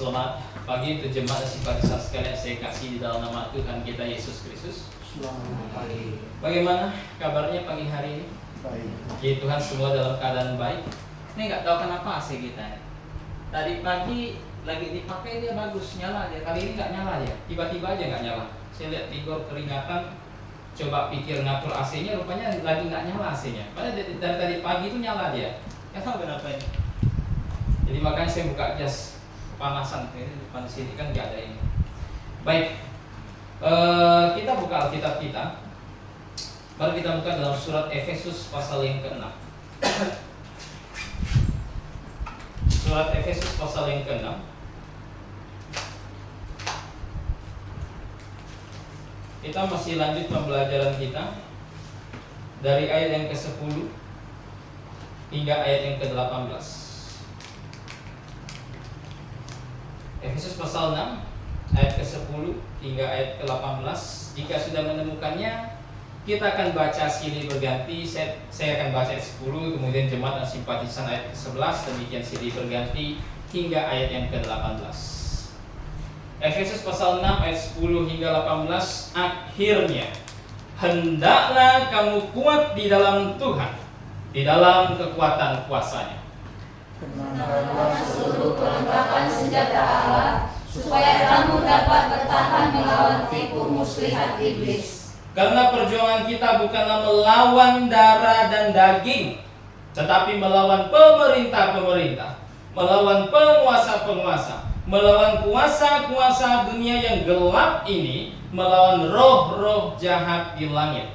Selamat pagi untuk jemaat dan simpatisan sekalian saya kasih di dalam nama Tuhan kita Yesus Kristus. Selamat pagi. Bagaimana kabarnya pagi hari ini? Baik. Puji Tuhan semua dalam keadaan baik. Ini nggak tahu kenapa AC kita. Tadi pagi lagi dipakai dia bagus nyala dia. Kali ini nggak nyala dia. Tiba-tiba aja nggak nyala. Saya lihat Tigor keringatan. Coba pikir ngatur AC-nya, rupanya lagi nggak nyala AC-nya. Padahal dari tadi pagi itu nyala dia. Nggak tahu kenapa ini. Jadi makanya saya buka jas kepanasan. Ini depan sini kan nggak ada ini. Baik, kita buka Alkitab kita. Mari kita buka dalam surat Efesus pasal yang ke-6. Surat Efesus pasal yang ke-6. Kita masih lanjut pembelajaran kita dari ayat yang ke-10 hingga ayat yang ke-18. Efesus pasal 6 ayat ke-10 hingga ayat ke-18. Jika sudah menemukannya, kita akan baca silih berganti. Saya akan baca ayat 10, kemudian jemaat dan simpatisan ayat ke-11, demikian silih berganti hingga ayat yang ke-18. Efesus pasal 6 ayat 10 hingga 18. Akhirnya hendaklah kamu kuat di dalam Tuhan, di dalam kekuatan kuasa-Nya. Kenakanlah seluruh perlengkapan senjata Allah, supaya kamu dapat bertahan melawan tipu muslihat iblis. Karena perjuangan kita bukanlah melawan darah dan daging, tetapi melawan pemerintah-pemerintah, melawan penguasa-penguasa, melawan kuasa-kuasa dunia yang gelap ini, melawan roh-roh jahat di langit.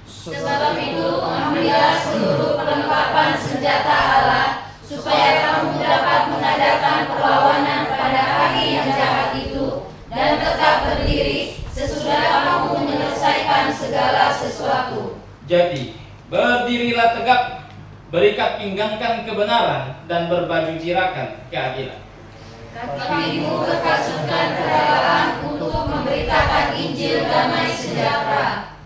Sebab itu, ambillah seluruh perlengkapan senjata Allah, supaya kamu dapat mengadakan perlawanan pada hari yang jahat itu, dan tetap berdiri sesudah kamu menyelesaikan segala sesuatu. Jadi, berdirilah tegap, berikat pinggangkan kebenaran, dan berbaju jirakan keadilan. Kakimu berkasutkan kerelaan untuk memberitakan Injil damai sejahtera.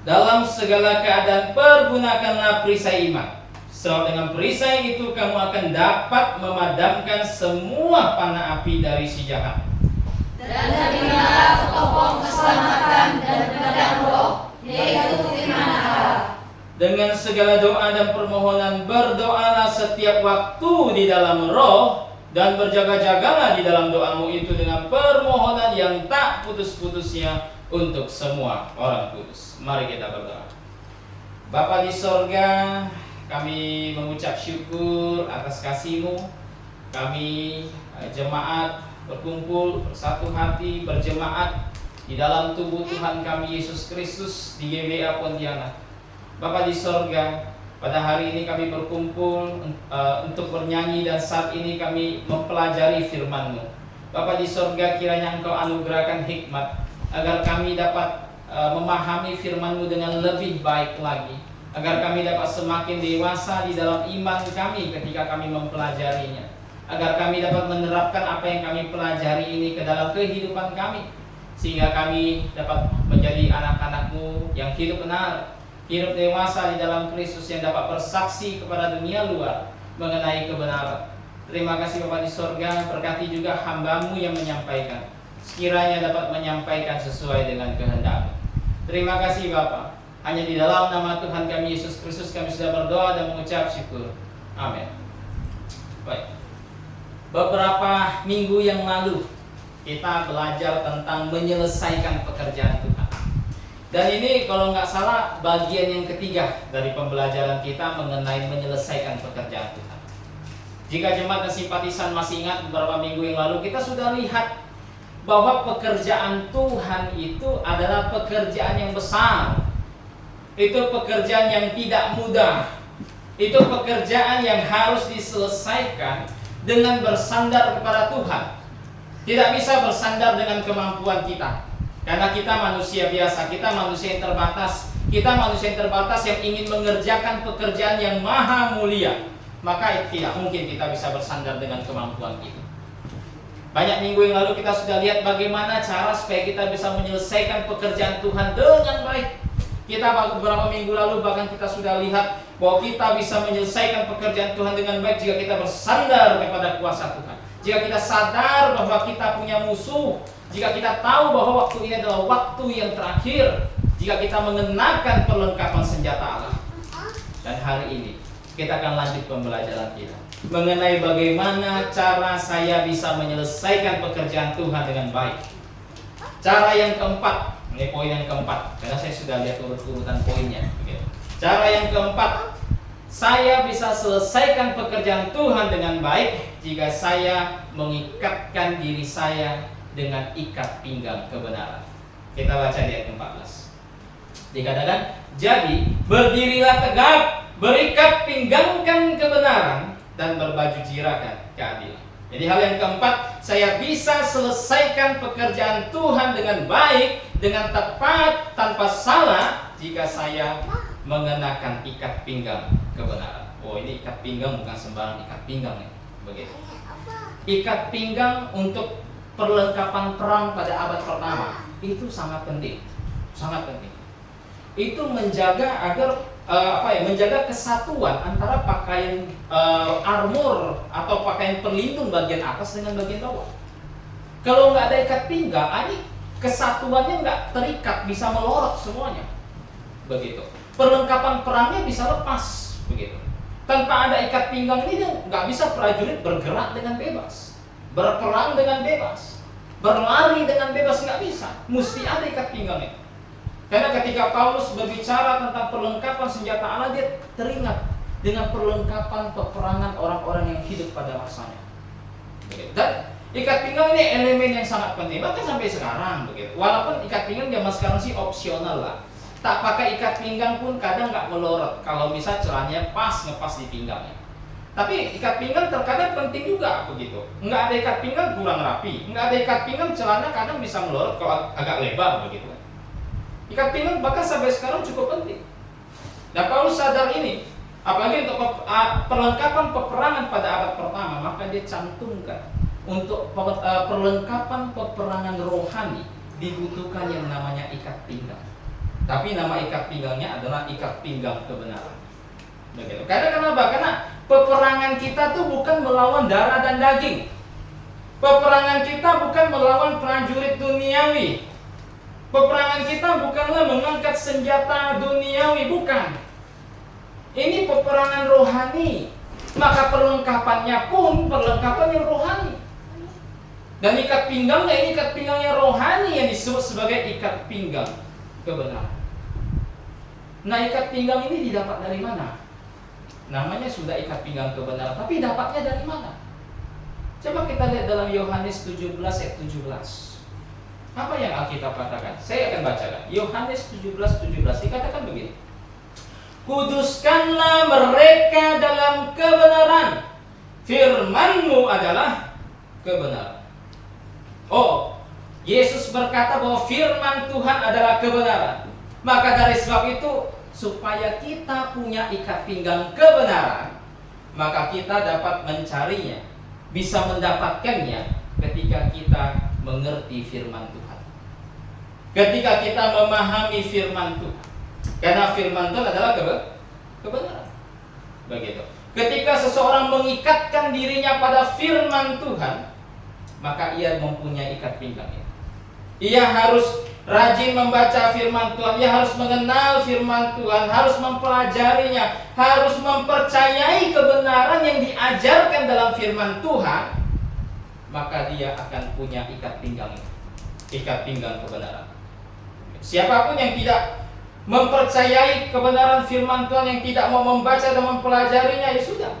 Dalam segala keadaan pergunakanlah perisai iman. Sebab dengan perisai itu kamu akan dapat memadamkan semua panah api dari si jahat. Dan terimalah topeng keselamatan dan pedang roh, yaitu firman Allah. Dengan segala doa dan permohonan berdoalah setiap waktu di dalam roh, dan berjaga-jagalah di dalam doamu itu dengan permohonan yang tak putus-putusnya untuk semua orang kudus. Mari kita berdoa. Bapa di sorga, kami mengucap syukur atas kasih-Mu. Kami jemaat berkumpul bersatu hati berjemaat di dalam tubuh Tuhan kami Yesus Kristus di GBA Pontianak. Bapa di sorga, pada hari ini kami berkumpul untuk bernyanyi dan saat ini kami mempelajari firman-Mu. Bapa di sorga, kiranya Engkau anugerahkan hikmat agar kami dapat memahami firman-Mu dengan lebih baik lagi, agar kami dapat semakin dewasa di dalam iman kami ketika kami mempelajarinya, agar kami dapat menerapkan apa yang kami pelajari ini ke dalam kehidupan kami, sehingga kami dapat menjadi anak-anak-Mu yang hidup benar, hidup dewasa di dalam Kristus, yang dapat bersaksi kepada dunia luar mengenai kebenaran. Terima kasih Bapa di sorga, berkati juga hamba-Mu yang menyampaikan, sekiranya dapat menyampaikan sesuai dengan kehendak. Terima kasih Bapa. Hanya di dalam nama Tuhan kami Yesus Kristus kami sudah berdoa dan mengucap syukur. Amin. Baik. Beberapa minggu yang lalu kita belajar tentang menyelesaikan pekerjaan Tuhan. Dan ini kalau nggak salah bagian yang ketiga dari pembelajaran kita mengenai menyelesaikan pekerjaan Tuhan. Jika jemaat dan simpatisan masih ingat beberapa minggu yang lalu kita sudah lihat bahwa pekerjaan Tuhan itu adalah pekerjaan yang besar. Itu pekerjaan yang tidak mudah. Itu pekerjaan yang harus diselesaikan dengan bersandar kepada Tuhan. Tidak bisa bersandar dengan kemampuan kita. Karena kita manusia biasa, kita manusia yang terbatas. Kita manusia yang terbatas yang ingin mengerjakan pekerjaan yang maha mulia. Maka tidak mungkin kita bisa bersandar dengan kemampuan kita. Banyak minggu yang lalu kita sudah lihat bagaimana cara supaya kita bisa menyelesaikan pekerjaan Tuhan dengan baik. Kita beberapa minggu lalu bahkan kita sudah lihat bahwa kita bisa menyelesaikan pekerjaan Tuhan dengan baik jika kita bersandar kepada kuasa Tuhan. jika kita sadar bahwa kita punya musuh, jika kita tahu bahwa waktu ini adalah waktu yang terakhir, jika kita mengenakan perlengkapan senjata Allah. Dan hari ini kita akan lanjut pembelajaran kita mengenai bagaimana cara saya bisa menyelesaikan pekerjaan Tuhan dengan baik. Cara yang keempat, ini poin yang keempat, karena saya sudah lihat urut-urutan poinnya. Cara yang keempat, saya bisa selesaikan pekerjaan Tuhan dengan baik jika saya mengikatkan diri saya dengan ikat pinggang kebenaran. Kita baca di ayat 14. Dikatakan, jadi berdirilah tegak, berikat pinggangkan kebenaran, dan berbaju jirakan keadilan. Jadi hal yang keempat, saya bisa selesaikan pekerjaan Tuhan dengan baik, dengan tepat, tanpa salah jika saya mengenakan ikat pinggang kebenaran. Oh, ini ikat pinggang bukan sembarang ikat pinggang nih. Begitu. Ikat pinggang untuk perlengkapan perang pada abad pertama itu sangat penting. Sangat penting. Itu menjaga agar menjaga kesatuan antara pakaian armor atau pakaian pelindung bagian atas dengan bagian bawah. Kalau nggak ada ikat pinggang, ini kesatuannya nggak terikat, bisa melorot semuanya. Begitu. Perlengkapan perangnya bisa lepas. Begitu. Tanpa ada ikat pinggang ini nggak bisa prajurit bergerak dengan bebas, berperang dengan bebas, berlari dengan bebas, nggak bisa. Mesti ada ikat pinggangnya. Karena ketika Paulus berbicara tentang perlengkapan senjata Allah, dia teringat dengan perlengkapan peperangan orang-orang yang hidup pada masanya. Dan ikat pinggang ini elemen yang sangat penting, bahkan sampai sekarang begitu. Walaupun ikat pinggang zaman sekarang sih opsional lah. Tak pakai ikat pinggang pun kadang nggak melorot kalau bisa celananya pas ngepas di pinggangnya. Tapi ikat pinggang terkadang penting juga begitu. Nggak ada ikat pinggang kurang rapi. Nggak ada ikat pinggang celana kadang bisa melorot kalau agak lebar begitu. Ikat pinggang bahkan sampai sekarang cukup penting. Nah, Paulus sadar ini, apalagi untuk perlengkapan peperangan pada abad pertama, maka dia cantumkan untuk perlengkapan peperangan rohani dibutuhkan yang namanya ikat pinggang. Tapi nama ikat pinggangnya adalah ikat pinggang kebenaran. Begitu. Kenapa? Karena peperangan kita tuh bukan melawan darah dan daging. Peperangan kita bukan melawan prajurit duniawi. Peperangan kita bukanlah mengangkat senjata duniawi, bukan. Ini peperangan rohani. Maka perlengkapannya pun perlengkapan yang rohani. Dan ikat pinggangnya ini ikat pinggang yang rohani yang disebut sebagai ikat pinggang kebenaran. Nah, ikat pinggang ini didapat dari mana? Namanya sudah ikat pinggang kebenaran, tapi dapatnya dari mana? Coba kita lihat dalam Yohanes 17 ayat 17. Apa yang Alkitab katakan? Saya akan bacakan. Yohanes 17:17 dikatakan begini. Kuduskanlah mereka dalam kebenaran. Firman-Mu adalah kebenaran. Oh, Yesus berkata bahwa firman Tuhan adalah kebenaran. Maka dari sebab itu, supaya kita punya ikat pinggang kebenaran, maka kita dapat mencarinya, bisa mendapatkannya ketika kita mengerti firman Tuhan. Ketika kita memahami firman Tuhan. Karena firman Tuhan adalah kebenaran. Begitu. Ketika seseorang mengikatkan dirinya pada firman Tuhan, maka ia mempunyai ikat pinggang. Ia harus rajin membaca firman Tuhan, ia harus mengenal firman Tuhan, harus mempelajarinya, harus mempercayai kebenaran yang diajarkan dalam firman Tuhan, maka dia akan punya ikat pinggang kebenaran. Siapapun yang tidak mempercayai kebenaran firman Tuhan, yang tidak mau membaca dan mempelajarinya, ya sudah,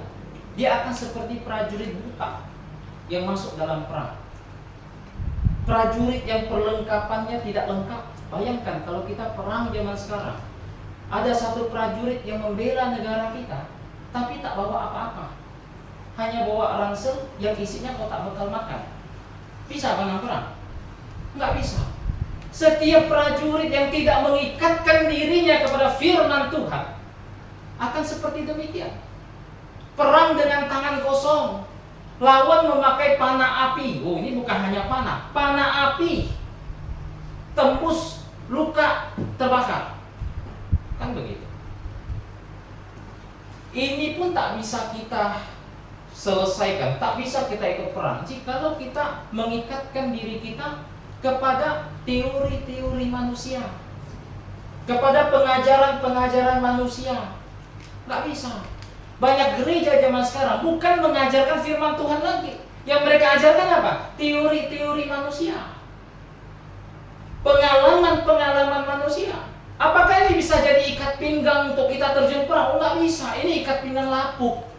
dia akan seperti prajurit buta yang masuk dalam perang. Prajurit yang perlengkapannya tidak lengkap. Bayangkan kalau kita perang zaman sekarang, ada satu prajurit yang membela negara kita, tapi tak bawa apa-apa, hanya bawa ransel yang isinya kotak bekal makan. Bisa menang perang? Nggak bisa. Setiap prajurit yang tidak mengikatkan dirinya kepada firman Tuhan akan seperti demikian. Perang dengan tangan kosong. Lawan memakai panah api. Oh, ini bukan hanya panah api. Tembus, luka, terbakar. Kan begitu. Ini pun tak bisa kita selesaikan, tak bisa kita ikut perang jikalau kita mengikatkan diri kita kepada teori-teori manusia, kepada pengajaran-pengajaran manusia. Nggak bisa. Banyak gereja zaman sekarang bukan mengajarkan firman Tuhan lagi. Yang mereka ajarkan apa? Teori-teori manusia, pengalaman-pengalaman manusia. Apakah ini bisa jadi ikat pinggang untuk kita terjun perang? Oh, nggak bisa. Ini ikat pinggang lapuk.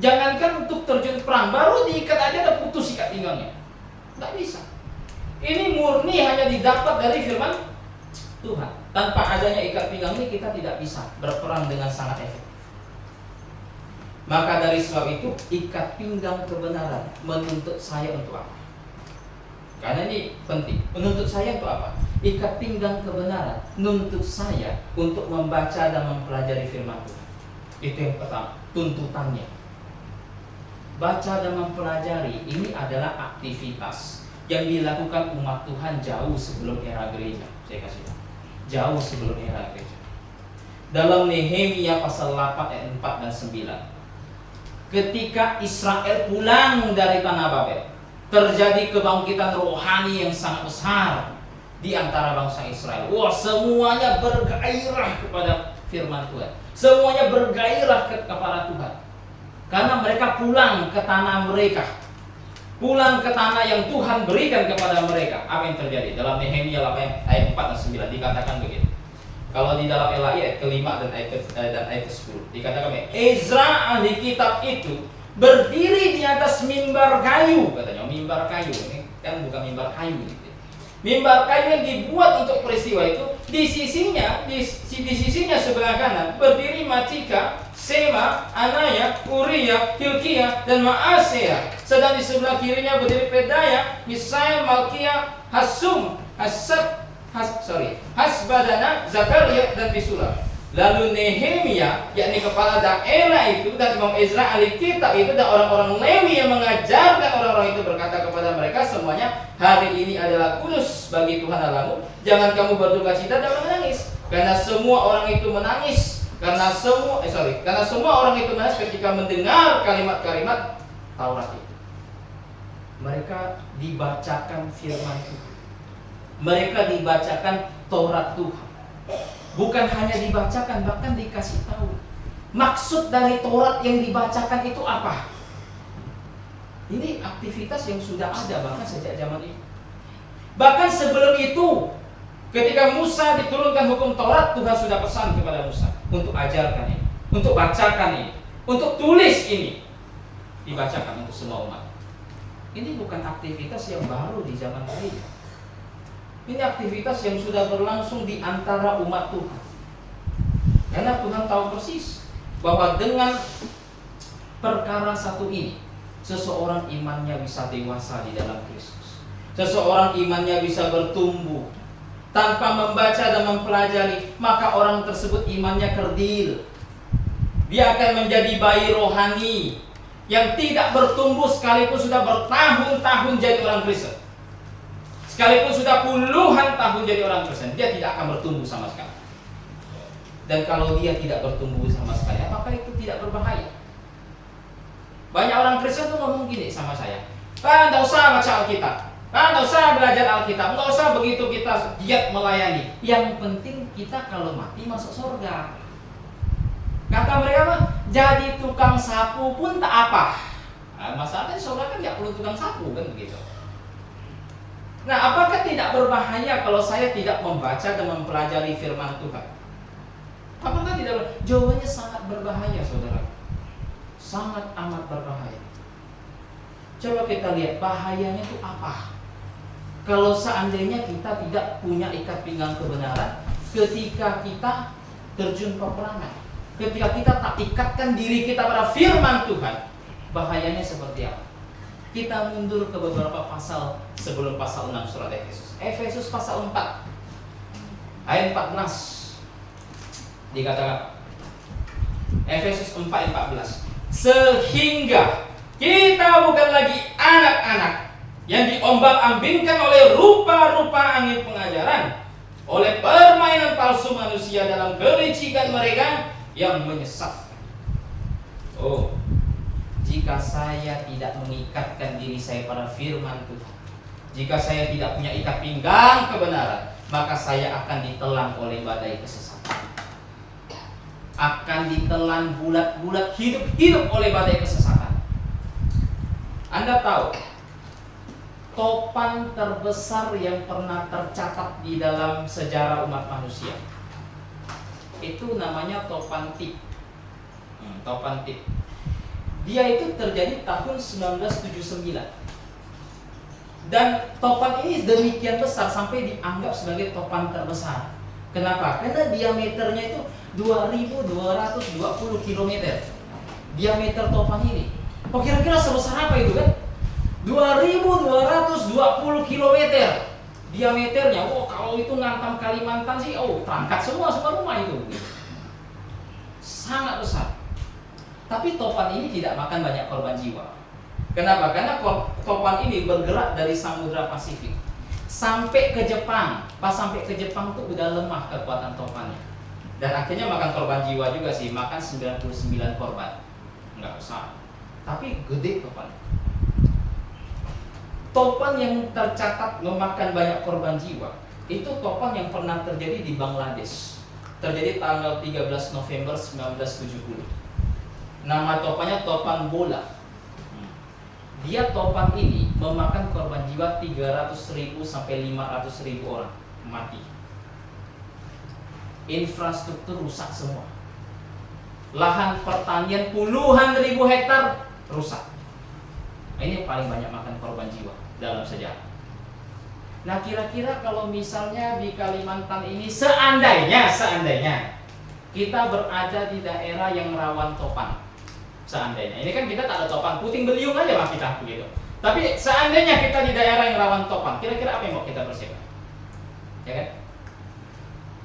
Jangankan untuk terjun perang, baru diikat aja udah putus ikat pinggangnya. Nggak bisa. Ini murni hanya didapat dari firman Tuhan. Tanpa adanya ikat pinggang ini kita tidak bisa berperang dengan sangat efektif. Maka dari sebab itu ikat pinggang kebenaran menuntut saya untuk apa? Karena ini penting. Menuntut saya untuk apa? Ikat pinggang kebenaran menuntut saya untuk membaca dan mempelajari firman Tuhan. Itu yang pertama, tuntutannya. Baca dan mempelajari ini adalah aktivitas yang dilakukan umat Tuhan jauh sebelum era gereja. Saya kasih tahu. Jauh sebelum era gereja. Dalam Nehemia pasal 8 ayat 4 dan 9. Ketika Israel pulang dari tanah Babel, terjadi kebangkitan rohani yang sangat besar di antara bangsa Israel. Wah, semuanya bergairah kepada firman Tuhan. Semuanya bergairah kepada Tuhan. Karena mereka pulang ke tanah mereka. Pulang ke tanah yang Tuhan berikan kepada mereka. Apa yang terjadi? Dalam Nehemia 8 ayat 4 dan 9 dikatakan begitu. Kalau di dalam LAI ayat ke-5 dan ayat ke-10 dikatakan, Ezra ahli kitab itu berdiri di atas mimbar kayu, katanya. Mimbar kayu ini kan bukan mimbar kayu gitu. Mimbar kayu yang dibuat untuk peristiwa itu, di sisinya sebelah kanan berdiri Matika, Sema, Anaya, Uria, Hilkiah, dan Maaseya. Sedang di sebelah kirinya berdiri Pedaya, Misael, Malkia, Hasbadana, Zakaria, dan Bisulam. Lalu Nehemia, yakni kepala daerah itu, dan Imam Ezra ahli kitab itu, dan orang-orang Lewi yang mengajarkan orang-orang itu berkata kepada mereka semuanya, hari ini adalah kudus bagi Tuhan Allahmu. Jangan kamu berduka cita dan menangis, karena semua orang itu menangis. Karena semua orang itu menangis ketika mendengar kalimat-kalimat Taurat itu. Mereka dibacakan firman Tuhan. Mereka dibacakan Taurat Tuhan. Bukan hanya dibacakan, bahkan dikasih tahu maksud dari Taurat yang dibacakan itu apa. Ini aktivitas yang sudah ada bahkan sejak zaman itu. Bahkan sebelum itu, ketika Musa diturunkan hukum Taurat, Tuhan sudah pesan kepada Musa untuk ajarkan ini, untuk bacakan ini, untuk tulis ini, dibacakan untuk semua umat. Ini bukan aktivitas yang baru di zaman ini. Ini aktivitas yang sudah berlangsung di antara umat Tuhan. Karena Tuhan tahu persis bahwa dengan perkara satu ini, seseorang imannya bisa dewasa di dalam Kristus. Seseorang imannya bisa bertumbuh. Tanpa membaca dan mempelajari, maka orang tersebut imannya kerdil. Dia akan menjadi bayi rohani yang tidak bertumbuh sekalipun sudah bertahun-tahun jadi orang Kristen. Sekalipun sudah puluhan tahun jadi orang Kristen, dia tidak akan bertumbuh sama sekali. Dan kalau dia tidak bertumbuh sama sekali, apakah itu tidak berbahaya? Banyak orang Kristen tuh ngomong gini sama saya, nggak usah baca Alkitab, nggak usah belajar Alkitab, nggak usah begitu kita giat melayani. Yang penting kita kalau mati masuk surga. Kata mereka mah, jadi tukang sapu pun tak apa. Nah, masalahnya surga kan nggak perlu tukang sapu kan begitu. Nah, apakah tidak berbahaya kalau saya tidak membaca dan mempelajari firman Tuhan? Apakah tidak? Jawabannya sangat berbahaya, saudara. Sangat amat berbahaya. Coba kita lihat bahayanya itu apa. Kalau seandainya kita tidak punya ikat pinggang kebenaran ketika kita terjun peperangan, ketika kita tak ikatkan diri kita pada firman Tuhan, bahayanya seperti apa? Kita mundur ke beberapa pasal sebelum pasal 6 surat Efesus. Efesus pasal 4 ayat 14 dikatakan, Efesus 4 ayat 14, sehingga kita bukan lagi anak-anak yang diombang-ambingkan oleh rupa-rupa angin pengajaran, oleh permainan palsu manusia dalam kelicikan mereka yang menyesatkan. Oh, jika saya tidak mengikatkan diri saya pada firman Tuhan, jika saya tidak punya ikat pinggang kebenaran, maka saya akan ditelan oleh badai kesesatan. Akan ditelan bulat-bulat, hidup-hidup oleh badai kesesatan. Anda tahu, topan terbesar yang pernah tercatat di dalam sejarah umat manusia itu namanya topan Tip. Topan Tip. Dia itu terjadi tahun 1979. Dan topan ini demikian besar sampai dianggap sebagai topan terbesar. Kenapa? Karena diameternya itu 2220 km. Diameter topan ini. Oh, kira-kira sebesar apa itu kan? 2220 km diameternya. Oh, kalau itu ngantam Kalimantan sih, terangkat semua rumah itu. Sangat besar. Tapi topan ini tidak makan banyak korban jiwa. Kenapa? Karena topan ini bergerak dari Samudra Pasifik sampai ke Jepang. Pas sampai ke Jepang tuh udah lemah kekuatan topannya. Dan akhirnya makan korban jiwa juga sih, makan 99 korban. Enggak besar, tapi gede topan. Topan yang tercatat memakan banyak korban jiwa itu topan yang pernah terjadi di Bangladesh. Terjadi tanggal 13 November 1970. Nama topannya topan bola. Dia topan ini memakan korban jiwa 300.000 sampai 500.000 orang mati. Infrastruktur rusak semua. Lahan pertanian puluhan ribu hektar rusak. Ini paling banyak makan korban jiwa dalam sejarah. Nah, kira-kira kalau misalnya di Kalimantan ini seandainya kita berada di daerah yang rawan topan. Seandainya, ini kan kita tak ada topan, puting beliung aja lah kita begitu. Tapi seandainya kita di daerah yang rawan topan, kira-kira apa yang mau kita persiapkan? Ya kan?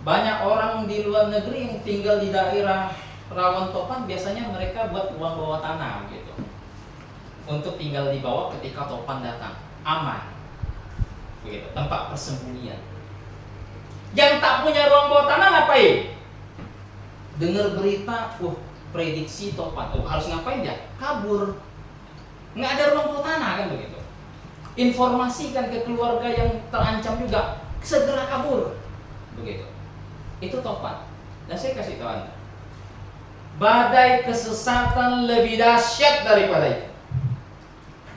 Banyak orang di luar negeri yang tinggal di daerah rawan topan, biasanya mereka buat uang bawah tanah gitu. Untuk tinggal di bawah ketika topan datang, aman. Begitu, tempat persembunyian. Yang tak punya ruang bawah tanah ngapain? Dengar berita, prediksi topan, harus ngapain dia? Kabur. Nggak ada ruang bawah tanah kan begitu. Informasikan ke keluarga yang terancam juga, segera kabur. Begitu. Itu topan. Dan saya kasih tahu Anda, badai kesesatan lebih dahsyat daripada itu.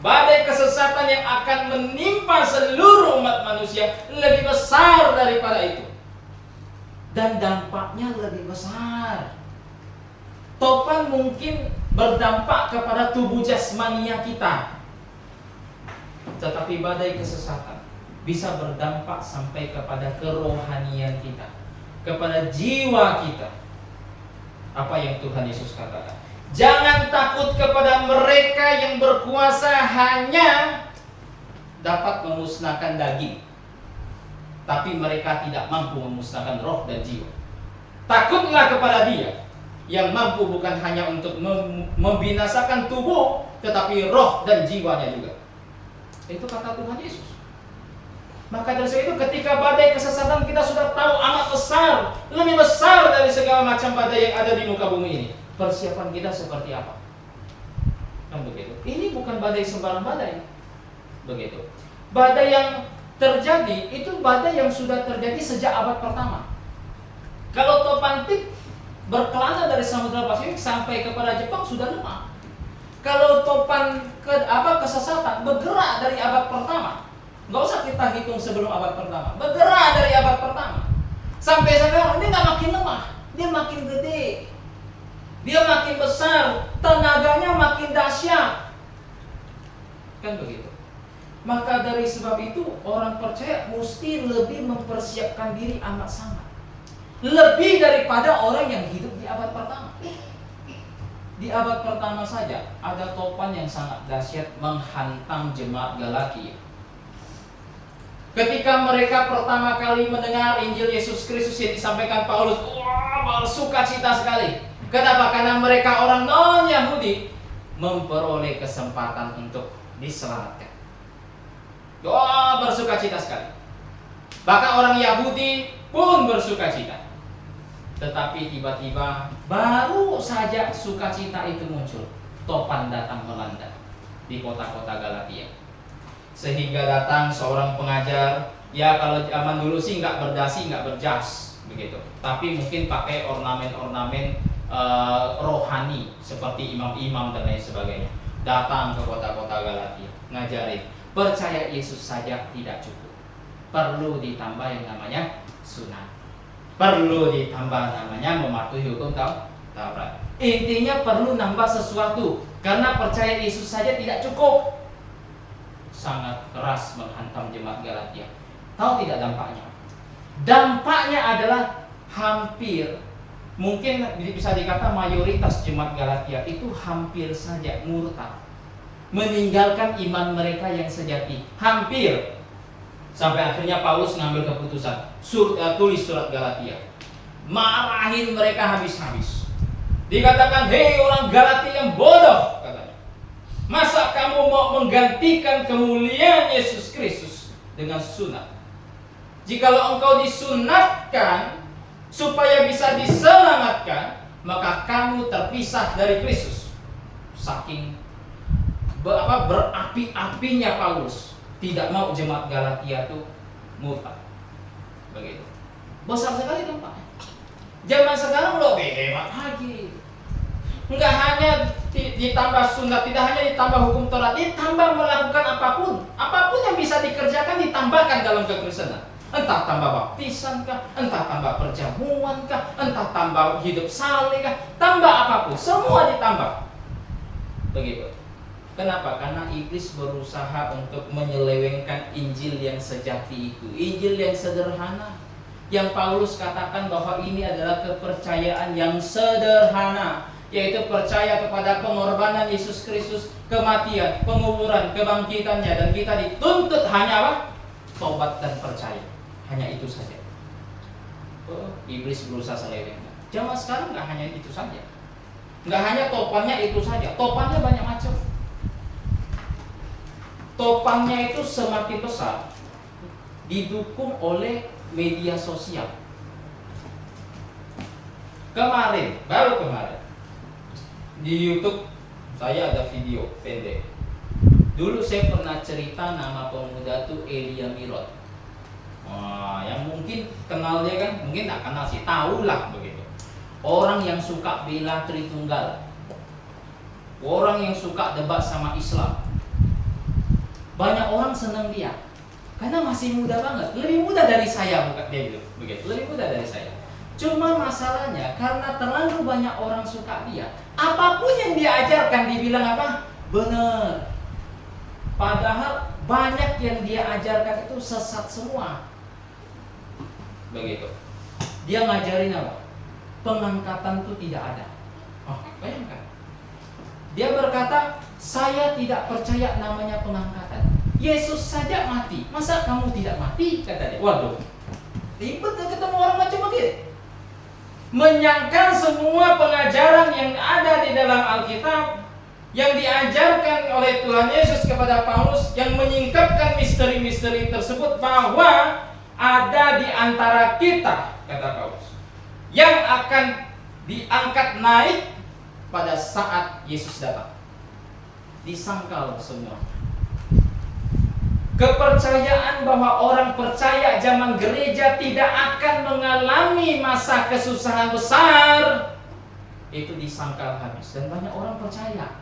Badai kesesatan yang akan menimpa seluruh umat manusia lebih besar daripada itu. Dan dampaknya lebih besar. Topan mungkin berdampak kepada tubuh jasmania kita. Tetapi badai kesesatan bisa berdampak sampai kepada kerohanian kita, kepada jiwa kita. Apa yang Tuhan Yesus katakan? Jangan takut kepada mereka yang berkuasa hanya dapat memusnahkan daging, tapi mereka tidak mampu memusnahkan roh dan jiwa. Takutlah kepada Dia yang mampu bukan hanya untuk membinasakan tubuh, tetapi roh dan jiwanya juga. Itu kata Tuhan Yesus. Maka dari itu ketika badai kesesatan kita sudah tahu amat besar, lebih besar dari segala macam badai yang ada di muka bumi ini. Persiapan kita seperti apa? Kan begitu. Ini bukan badai sembarang badai. Begitu. Badai yang terjadi itu badai yang sudah terjadi sejak abad pertama. Kalau topan Tip berkelana dari Samudra Pasifik sampai kepada Jepang sudah lemah. Kalau topan kesesatan bergerak dari abad pertama, nggak usah kita hitung sebelum abad pertama, bergerak dari abad pertama sampai sekarang, dia nggak makin lemah, dia makin gede. Dia makin besar, tenaganya makin dahsyat. Kan begitu. Maka dari sebab itu orang percaya mesti lebih mempersiapkan diri amat sangat. Lebih daripada orang yang hidup di abad pertama. Di abad pertama saja ada topan yang sangat dahsyat menghantam jemaat Galatia. Ketika mereka pertama kali mendengar Injil Yesus Kristus yang disampaikan Paulus, bersuka cita sekali. Kenapa? Karena mereka orang non-Yahudi memperoleh kesempatan untuk diselamatkan. Bersuka cita sekali. Bahkan orang Yahudi pun bersuka cita. Tetapi tiba-tiba baru saja sukacita itu muncul, topan datang melanda di kota-kota Galatia. Sehingga datang seorang pengajar, ya kalau zaman dulu sih nggak berdasi, nggak berjas begitu, tapi mungkin pakai ornamen-ornamen rohani seperti imam-imam dan lain sebagainya. Datang ke kota-kota Galatia, ngajarin percaya Yesus saja tidak cukup, perlu ditambah yang namanya sunat, perlu ditambah namanya mematuhi hukum Taurat. Intinya perlu nambah sesuatu, karena percaya Yesus saja tidak cukup. Sangat keras menghantam jemaat Galatia. Tahu tidak dampaknya? Dampaknya adalah hampir, mungkin bisa dikata mayoritas jemaat Galatia itu hampir saja murtad, meninggalkan iman mereka yang sejati. Hampir. Sampai akhirnya Paulus ngambil keputusan, tulis surat Galatia, marahin mereka habis-habis. Dikatakan, hei orang Galatia yang bodoh, katanya. Masa kamu mau menggantikan kemuliaan Yesus Kristus dengan sunat? Jikalau engkau disunatkan supaya bisa diselamatkan, maka kamu terpisah dari Kristus. Saking berapi-apinya Paulus, tidak mau jemaat Galatia itu murtad. Begitu. Besar sekali dampaknya. Zaman sekarang lebih hebat lagi. Enggak hanya ditambah sunat, tidak hanya ditambah hukum Taurat, ditambah melakukan apapun yang bisa dikerjakan ditambahkan dalam kekristenan. Entah tambah baptisan kah, entah tambah perjamuan kah, entah tambah hidup saleh kah, tambah apapun, semua ditambah. Begitu. Kenapa? Karena iblis berusaha untuk menyelewengkan Injil yang sejati itu, Injil yang sederhana, yang Paulus katakan bahwa ini adalah kepercayaan yang sederhana, yaitu percaya kepada pengorbanan Yesus Kristus, kematian, penguburan, kebangkitannya, dan kita dituntut hanya apa? Tobat dan percaya. Hanya itu saja. Iblis berusaha selewengkan. Zaman sekarang nggak hanya itu saja. Nggak hanya topannya itu saja. Topannya banyak macam. Topannya itu semakin besar, didukung oleh media sosial. Baru kemarin di YouTube saya ada video pendek. Dulu saya pernah cerita nama pemuda itu Elia Mirot. Yang mungkin kenal dia kan, mungkin nggak kenal sih, tahulah begitu. Orang yang suka bela Tritunggal, orang yang suka debat sama Islam. Banyak orang senang dia, karena masih muda banget, lebih muda dari saya, bukan dia bilang begitu, lebih muda dari saya. Cuma masalahnya karena terlalu banyak orang suka dia, apapun yang dia ajarkan dibilang apa? Benar. Padahal banyak yang dia ajarkan itu sesat semua. Begitu. Dia ngajarin apa? Pengangkatan itu tidak ada. Bayangkan. Dia berkata, saya tidak percaya namanya pengangkatan. Yesus saja mati, masa kamu tidak mati? Kata dia. Waduh, ribet ketemu orang macam begitu. Menyangkal semua pengajaran yang ada di dalam Alkitab, yang diajarkan oleh Tuhan Yesus kepada Paulus, yang menyingkapkan misteri-misteri tersebut, bahwa ada di antara kita, kata Paulus, yang akan diangkat naik pada saat Yesus datang. Disangkal semua. Kepercayaan bahwa orang percaya zaman gereja tidak akan mengalami masa kesusahan besar, itu disangkal habis, dan banyak orang percaya.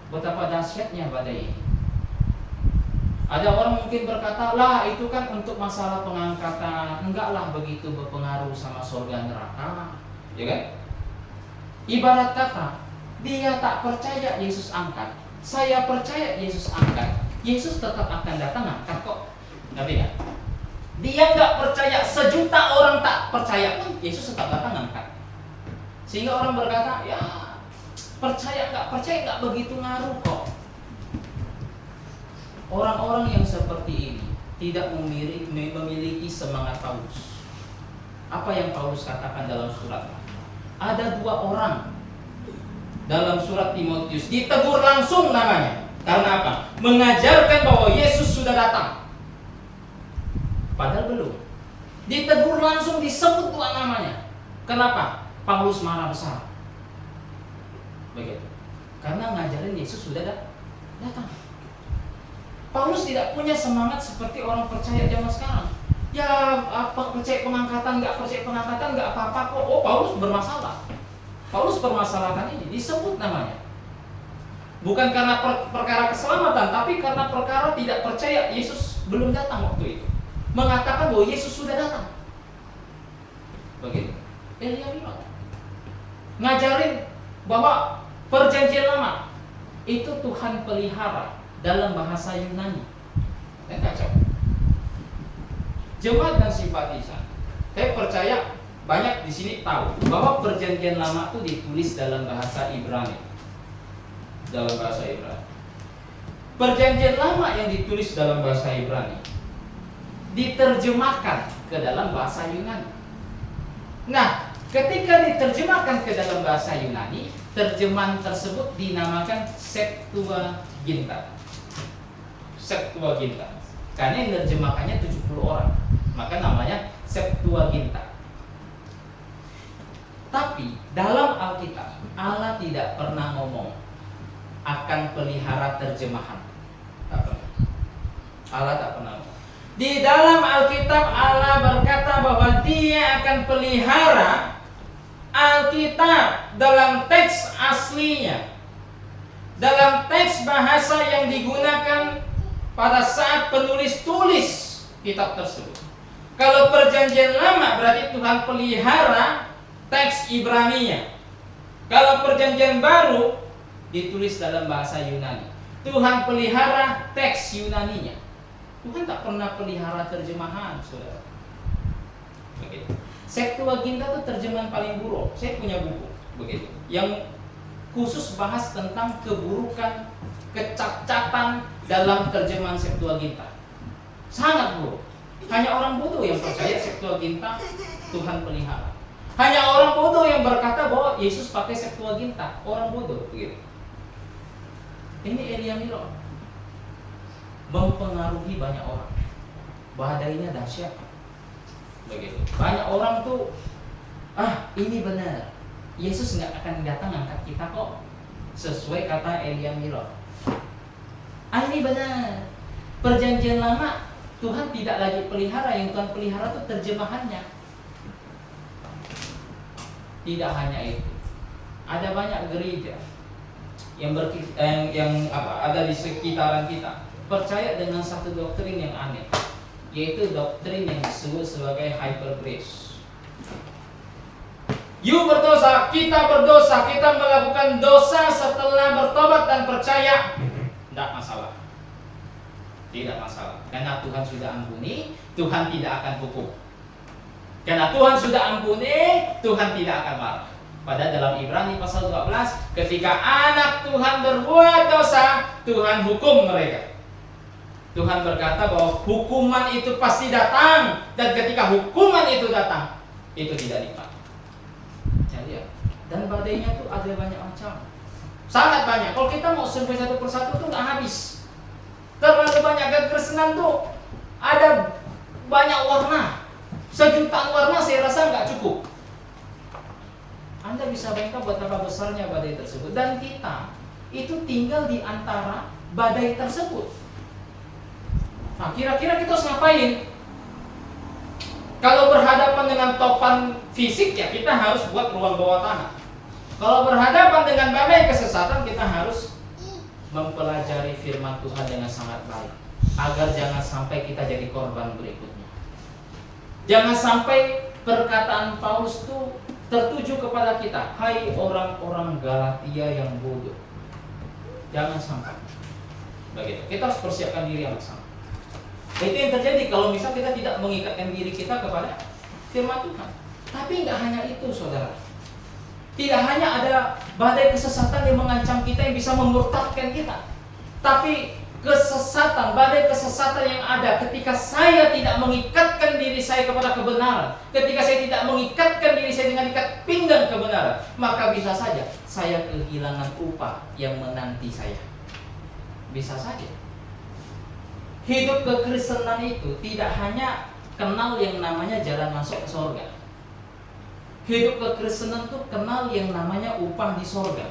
Betapa dahsyatnya badai ini. Ada orang mungkin berkata, lah itu kan untuk masalah pengangkatan, enggaklah begitu berpengaruh sama surga neraka, ya kan? Ibarat kata, dia tak percaya Yesus angkat, saya percaya Yesus angkat, Yesus tetap akan datang angkat kok. Ngerti nggak? Dia nggak percaya, sejuta orang tak percaya pun Yesus tetap datang angkat. Sehingga orang berkata, ya percaya nggak begitu ngaruh kok. Orang-orang yang seperti ini tidak memiliki semangat Paulus. Apa yang Paulus katakan dalam surat? Ada 2 orang dalam surat Timotius ditegur langsung namanya. Karena apa? Mengajarkan bahwa Yesus sudah datang, padahal belum. Ditegur langsung, disebut 2 namanya. Kenapa? Paulus marah besar. Begitu. Karena ngajarin Yesus sudah datang. Paulus tidak punya semangat seperti orang percaya zaman sekarang. Ya, apa percaya pengangkatan, nggak percaya pengangkatan, nggak apa-apa kok. Oh, Paulus bermasalah. Paulus permasalahan ini disebut namanya. Bukan karena perkara keselamatan, tapi karena perkara tidak percaya Yesus belum datang waktu itu. Mengatakan bahwa Yesus sudah datang. Begitu. Elia bilang, ngajarin bahwa perjanjian lama itu Tuhan pelihara dalam bahasa Yunani. Kacau. Jemaat dan simpatisan, saya percaya banyak di sini tahu bahwa perjanjian lama itu ditulis dalam bahasa Ibrani. Dalam bahasa Ibrani. Perjanjian lama yang ditulis dalam bahasa Ibrani diterjemahkan ke dalam bahasa Yunani. Nah, ketika diterjemahkan ke dalam bahasa Yunani, terjemahan tersebut dinamakan Septuaginta. Septuaginta. Karena yang menerjemahkannya 70 orang, maka namanya Septuaginta. Tapi dalam Alkitab, Allah tidak pernah ngomong akan pelihara terjemahan. Tak pernah. Allah tak pernah ngomong. Di dalam Alkitab Allah berkata bahwa Dia akan pelihara Alkitab dalam teks aslinya, dalam teks bahasa yang digunakan pada saat penulis tulis kitab tersebut. Kalau perjanjian lama berarti Tuhan pelihara teks Ibraninya. Kalau perjanjian baru ditulis dalam bahasa Yunani. Tuhan pelihara teks Yunaninya. Tuhan tak pernah pelihara terjemahan, saudara. Begitu. Septuaginta itu terjemahan paling buruk. Saya punya buku begitu yang khusus bahas tentang keburukan, kecacatan dalam terjemahan Septuaginta. Sangat buruk. Hanya orang bodoh yang percaya Septuaginta Tuhan pelihara. Hanya orang bodoh yang berkata bahwa Yesus pakai Septuaginta. Orang bodoh begitu. Ini Elia Milo mempengaruhi banyak orang. Badainya dahsyat. Begitu. Banyak orang tuh, ini benar. Yesus nggak akan datang angkat kita kok. Sesuai kata Elia Milo. Ini benar. Perjanjian lama Tuhan tidak lagi pelihara, yang Tuhan pelihara itu terjemahannya. Tidak hanya itu. Ada banyak gereja yang ada di sekitaran kita percaya dengan satu doktrin yang aneh, yaitu doktrin yang disebut sebagai hyper grace. You berdosa, kita berdosa, kita melakukan dosa setelah bertobat dan percaya, tidak masalah. Tidak masalah, karena Tuhan sudah ampuni, Tuhan tidak akan hukum. Karena Tuhan sudah ampuni, Tuhan tidak akan marah. Pada dalam Ibrani pasal 12, ketika anak Tuhan berbuat dosa, Tuhan hukum mereka. Tuhan berkata bahwa hukuman itu pasti datang, dan ketika hukuman itu datang, itu tidak nikmat. Jadi dan badainya tuh ada banyak macam, sangat banyak. Kalau kita mau survei satu persatu tuh nggak habis. Terlalu banyak. Kekristenan tuh ada banyak warna, sejutaan warna saya rasa nggak cukup. Anda bisa bayangkan betapa besarnya badai tersebut, dan kita itu tinggal di antara badai tersebut. Nah, kira-kira kita harus ngapain? Kalau berhadapan dengan topan fisik, ya kita harus buat ruang bawah tanah. Kalau berhadapan dengan badai kesesatan, kita harus mempelajari firman Tuhan dengan sangat baik, agar jangan sampai kita jadi korban berikutnya. Jangan sampai perkataan Paulus itu tertuju kepada kita, hai orang-orang Galatia yang bodoh. Jangan sampai begitu. Kita harus persiapkan diri yang sama. Itu yang terjadi kalau misal kita tidak mengikatkan diri kita kepada firman Tuhan. Tapi nggak hanya itu, saudara. Tidak hanya ada badai kesesatan yang mengancam kita, yang bisa memurtadkan kita. Tapi kesesatan, badai kesesatan yang ada ketika saya tidak mengikatkan diri saya kepada kebenaran, ketika saya tidak mengikatkan diri saya dengan ikat pinggang kebenaran, maka bisa saja saya kehilangan upah yang menanti saya. Bisa saja. Hidup kekristenan itu tidak hanya kenal yang namanya jalan masuk ke surga. Hidup kekristenan itu kenal yang namanya upah di surga.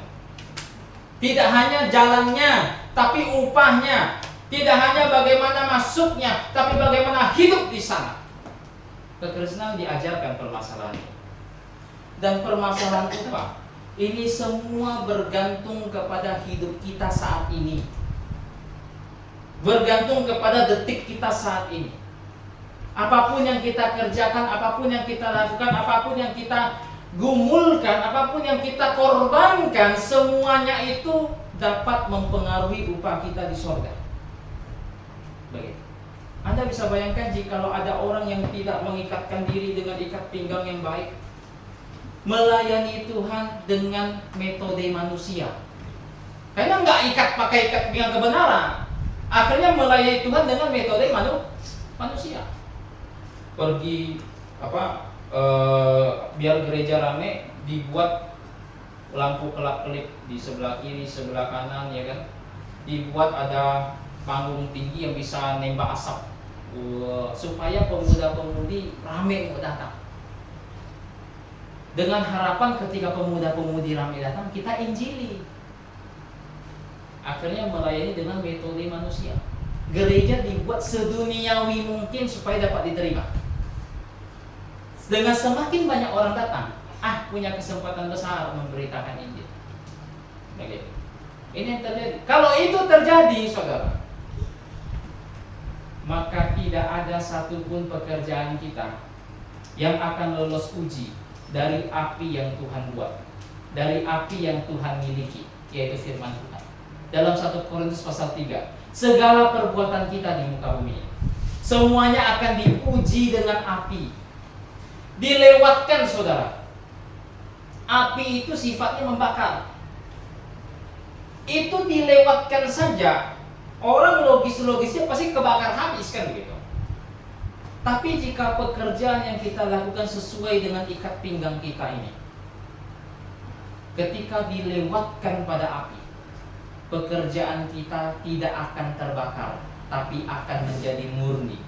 Tidak hanya jalannya, tapi upahnya. Tidak hanya bagaimana masuknya, tapi bagaimana hidup di sana. Kekristenan diajarkan permasalahan ini. Dan permasalahan upah ini semua bergantung kepada hidup kita saat ini. Bergantung kepada detik kita saat ini. Apapun yang kita kerjakan, apapun yang kita lakukan, apapun yang kita gumulkan, apapun yang kita korbankan, semuanya itu dapat mempengaruhi upah kita di sorga. Begitu. Anda bisa bayangkan jikalau ada orang yang tidak mengikatkan diri dengan ikat pinggang yang baik, melayani Tuhan dengan metode manusia. Karena nggak pakai ikat pinggang kebenaran, akhirnya melayani Tuhan dengan metode manusia. Pergi biar gereja rame, dibuat lampu kelap-kelip di sebelah kiri, sebelah kanan, ya kan? Dibuat ada panggung tinggi yang bisa nembak asap, supaya pemuda-pemudi rame mau datang. Dengan harapan ketika pemuda-pemudi rame datang, kita injili. Akhirnya melayani dengan metode manusia. Gereja dibuat seduniawi mungkin supaya dapat diterima. Dengan semakin banyak orang datang, punya kesempatan besar memberitakan Injil. Begitu. Ini yang terjadi. Kalau itu terjadi, saudara, maka tidak ada satupun pekerjaan kita yang akan lolos uji dari api yang Tuhan buat, dari api yang Tuhan miliki, yaitu firman Tuhan. Dalam 1 Korintus pasal 3, segala perbuatan kita di muka bumi semuanya akan diuji dengan api. Dilewatkan, saudara. Api itu sifatnya membakar. Itu dilewatkan saja, orang logis-logisnya pasti kebakar habis, kan begitu. Tapi jika pekerjaan yang kita lakukan sesuai dengan ikat pinggang kita ini, ketika dilewatkan pada api, pekerjaan kita tidak akan terbakar, tapi akan menjadi murni.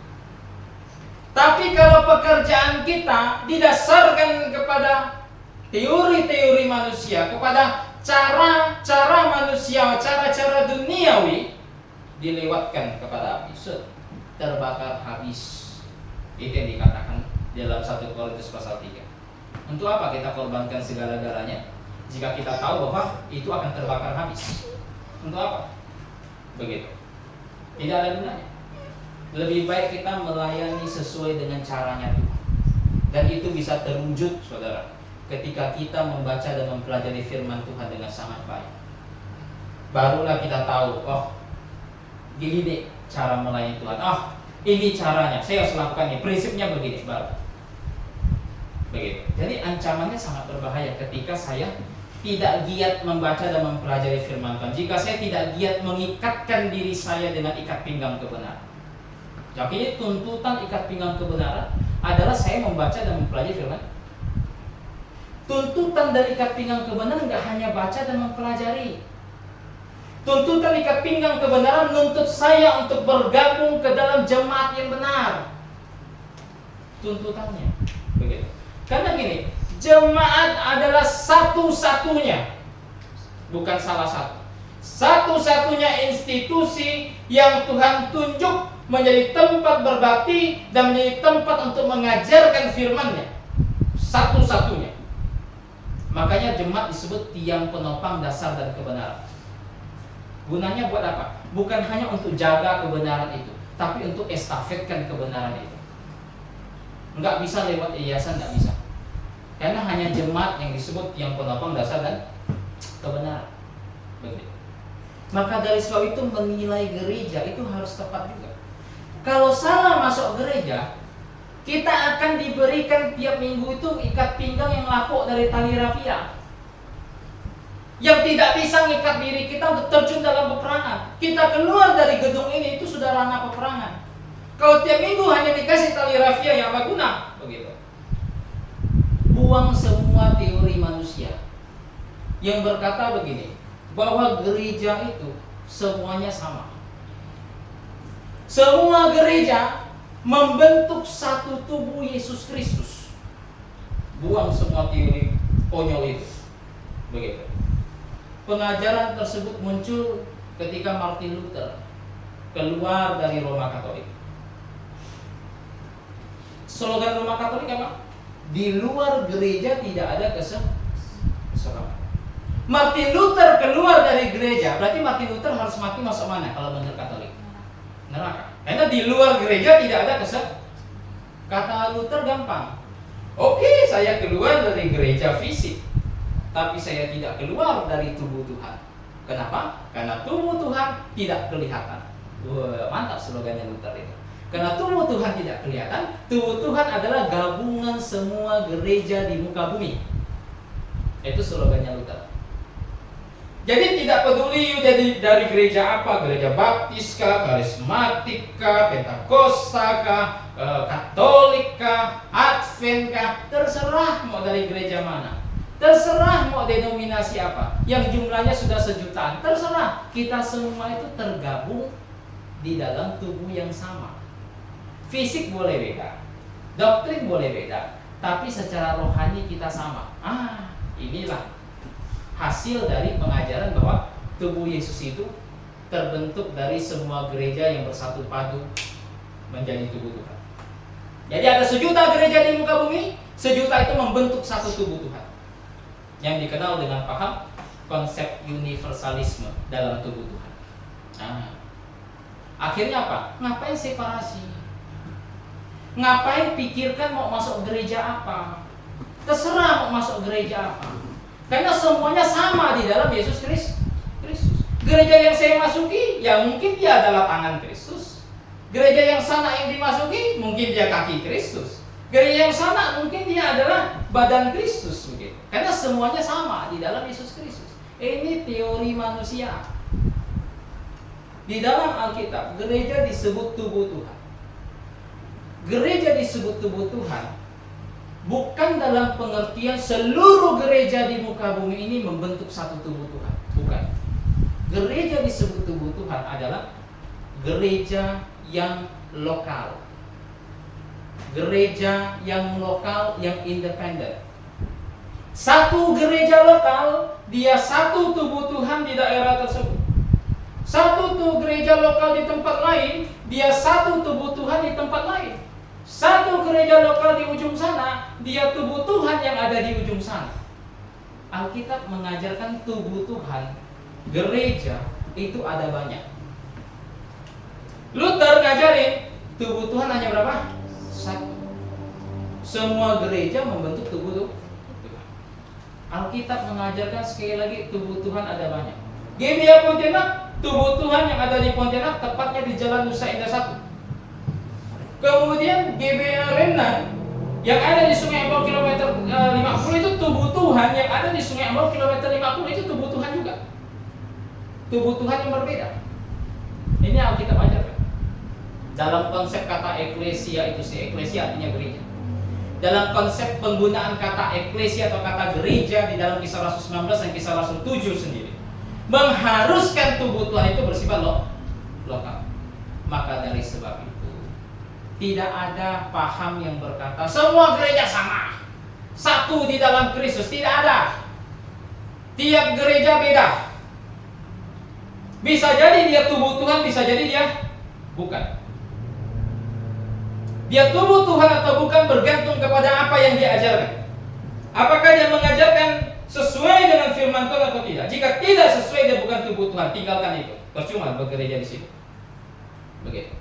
Tapi kalau pekerjaan kita didasarkan kepada teori-teori manusia, kepada cara-cara manusia, cara-cara duniawi, dilewatkan kepada api, terbakar habis. Itu yang dikatakan dalam 1 Korintus pasal 3. Untuk apa kita korbankan segala-galanya jika kita tahu bahwa itu akan terbakar habis? Untuk apa? Begitu. Tidak ada gunanya. Lebih baik kita melayani sesuai dengan caranya Tuhan. Dan itu bisa terwujud, saudara, ketika kita membaca dan mempelajari firman Tuhan dengan sangat baik. Barulah kita tahu, gini deh cara melayani Tuhan. Ini caranya, saya harus lakukan ini. Prinsipnya begini, baru. Begitu. Jadi ancamannya sangat berbahaya ketika saya tidak giat membaca dan mempelajari firman Tuhan. Jika saya tidak giat mengikatkan diri saya dengan ikat pinggang kebenaran. Jadi tuntutan ikat pinggang kebenaran adalah saya membaca dan mempelajari firman. Tuntutan dari ikat pinggang kebenaran nggak hanya baca dan mempelajari. Tuntutan ikat pinggang kebenaran menuntut saya untuk bergabung ke dalam jemaat yang benar. Tuntutannya begitu. Karena gini, jemaat adalah satu-satunya, bukan salah satu, satu-satunya institusi yang Tuhan tunjuk menjadi tempat berbakti dan menjadi tempat untuk mengajarkan firman-Nya. Satu-satunya. Makanya jemaat disebut tiang penopang dasar dan kebenaran. Gunanya buat apa? Bukan hanya untuk jaga kebenaran itu, tapi untuk estafetkan kebenaran itu. Nggak bisa lewat yayasan, nggak bisa. Karena hanya jemaat yang disebut tiang penopang dasar dan kebenaran. Begitu. Maka dari sebab itu menilai gereja itu harus tepat juga. Kalau salah masuk gereja, kita akan diberikan tiap minggu itu ikat pinggang yang lapuk dari tali rafia, yang tidak bisa mengikat diri kita untuk terjun dalam peperangan. Kita keluar dari gedung ini itu sudah ranah peperangan. Kalau tiap minggu hanya dikasih tali rafia, yang apa guna? Begitu. Buang semua teori manusia yang berkata begini, bahwa gereja itu semuanya sama. Semua gereja membentuk satu tubuh Yesus Kristus. Buang semua teori konyol itu. Begitu. pengajaran tersebut muncul ketika Martin Luther keluar dari Roma Katolik. Slogan Roma Katolik apa? Di luar gereja tidak ada keselamatan. Martin Luther keluar dari gereja, berarti Martin Luther harus mati masuk mana kalau menurut Katolik? Neraka. Karena di luar gereja tidak ada Kata Luther gampang. Oke, saya keluar dari gereja fisik, tapi saya tidak keluar dari tubuh Tuhan. Kenapa? Karena tubuh Tuhan tidak kelihatan. Wah, mantap slogannya Luther itu. Karena tubuh Tuhan tidak kelihatan, tubuh Tuhan adalah gabungan semua gereja di muka bumi. Itu slogannya Luther. Jadi tidak peduli jadi dari gereja apa, gereja Baptis kah, Karismatik kah, Pentakosta kah, Katolik kah, Advent kah, terserah mau dari gereja mana. Terserah mau denominasi apa, yang jumlahnya sudah sejutaan, terserah. Kita semua itu tergabung di dalam tubuh yang sama. Fisik boleh beda, doktrin boleh beda, tapi secara rohani kita sama. Inilah hasil dari pengajaran bahwa tubuh Yesus itu terbentuk dari semua gereja yang bersatu padu menjadi tubuh Tuhan. Jadi ada sejuta gereja di muka bumi, sejuta itu membentuk satu tubuh Tuhan, yang dikenal dengan paham konsep universalisme dalam tubuh Tuhan. Akhirnya apa? Ngapain separasi? Ngapain pikirkan mau masuk gereja apa? Terserah mau masuk gereja apa. Karena semuanya sama di dalam Yesus Kristus. Gereja yang saya masuki, ya mungkin dia adalah tangan Kristus. Gereja yang sana yang dimasuki, mungkin dia kaki Kristus. Gereja yang sana mungkin dia adalah badan Kristus begitu. Karena semuanya sama di dalam Yesus Kristus. Ini teori manusia. Di dalam Alkitab, gereja disebut tubuh Tuhan. Gereja disebut tubuh Tuhan bukan dalam pengertian seluruh gereja di muka bumi ini membentuk satu tubuh Tuhan. Bukan. Gereja disebut tubuh Tuhan adalah gereja yang lokal. Gereja yang lokal, yang independen. Satu gereja lokal, dia satu tubuh Tuhan di daerah tersebut. Satu tuh gereja lokal di tempat lain, dia satu tubuh Tuhan di tempat lain. Satu gereja lokal di ujung sana, dia tubuh Tuhan yang ada di ujung sana. Alkitab mengajarkan tubuh Tuhan, gereja itu ada banyak. Luther ngajarin tubuh Tuhan hanya berapa? Satu. Semua gereja membentuk tubuh Tuhan. Alkitab mengajarkan sekali lagi tubuh Tuhan ada banyak. GBA Pontianak, tubuh Tuhan yang ada di Pontianak tepatnya di Jalan Nusa Indah 1. Kemudian GBA Remnan yang ada di Sungai Ambau kilometer 50 itu tubuh Tuhan yang ada di Sungai Ambau kilometer 50 itu tubuh Tuhan juga. Tubuh Tuhan yang berbeda. Ini Alkitab ajarkan. Dalam konsep kata eklesia itu eklesia artinya gereja. Dalam konsep penggunaan kata eklesia atau kata gereja di dalam Kisah Rasul 19 dan Kisah Rasul 7 sendiri mengharuskan tubuh Tuhan itu bersifat lokal. Maka dari sebab itu tidak ada paham yang berkata semua gereja sama, satu di dalam Kristus. Tidak ada. Tiap gereja beda. Bisa jadi dia tubuh Tuhan, bisa jadi dia bukan. Dia tubuh Tuhan atau bukan bergantung kepada apa yang dia ajarkan. Apakah dia mengajarkan sesuai dengan firman Tuhan atau tidak? Jika tidak sesuai, dia bukan tubuh Tuhan. Tinggalkan itu. Percuma begereja di situ. Begitu.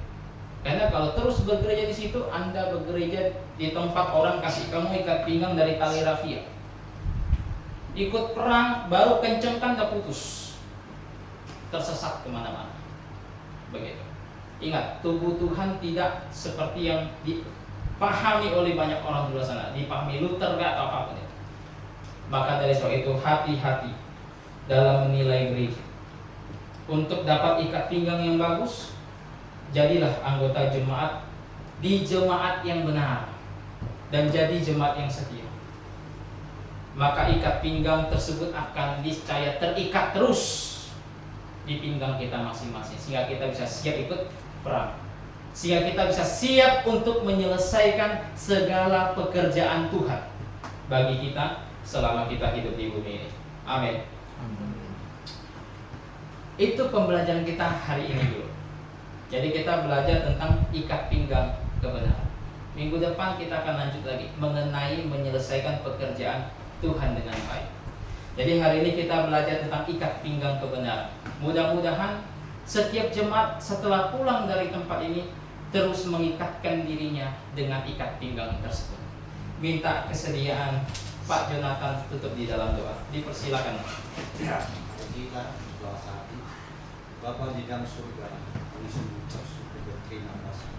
Karena kalau terus begereja di situ, Anda begereja di tempat orang kasih kamu ikat pinggang dari tali rafia. Ikut perang, baru kencengkan udah putus. Tersesat kemana-mana. Begitu. Ingat, tubuh Tuhan tidak seperti yang dipahami oleh banyak orang di luar sana. Dipahami Luther atau apapun itu. Maka dari sebab itu hati-hati dalam menilai gereja. Untuk dapat ikat pinggang yang bagus, jadilah anggota jemaat di jemaat yang benar dan jadi jemaat yang setia. Maka ikat pinggang tersebut akan niscaya terikat terus di pinggang kita masing-masing, sehingga kita bisa siap ikut perang, sehingga kita bisa siap untuk menyelesaikan segala pekerjaan Tuhan bagi kita selama kita hidup di bumi ini. Amin. Itu pembelajaran kita hari ini dulu. Jadi kita belajar tentang ikat pinggang kebenaran. Minggu depan kita akan lanjut lagi mengenai menyelesaikan pekerjaan Tuhan dengan baik. Jadi hari ini kita belajar tentang ikat pinggang kebenaran. Mudah-mudahan setiap jemaat setelah pulang dari tempat ini terus mengikatkan dirinya dengan ikat pinggang tersebut. Minta kesediaan Pak Jonathan tutup di dalam doa. Dipersilakan. Ya, kita doa saat ini. Bapa di dalam surga, kami sungguh bersyukur dan terima kasih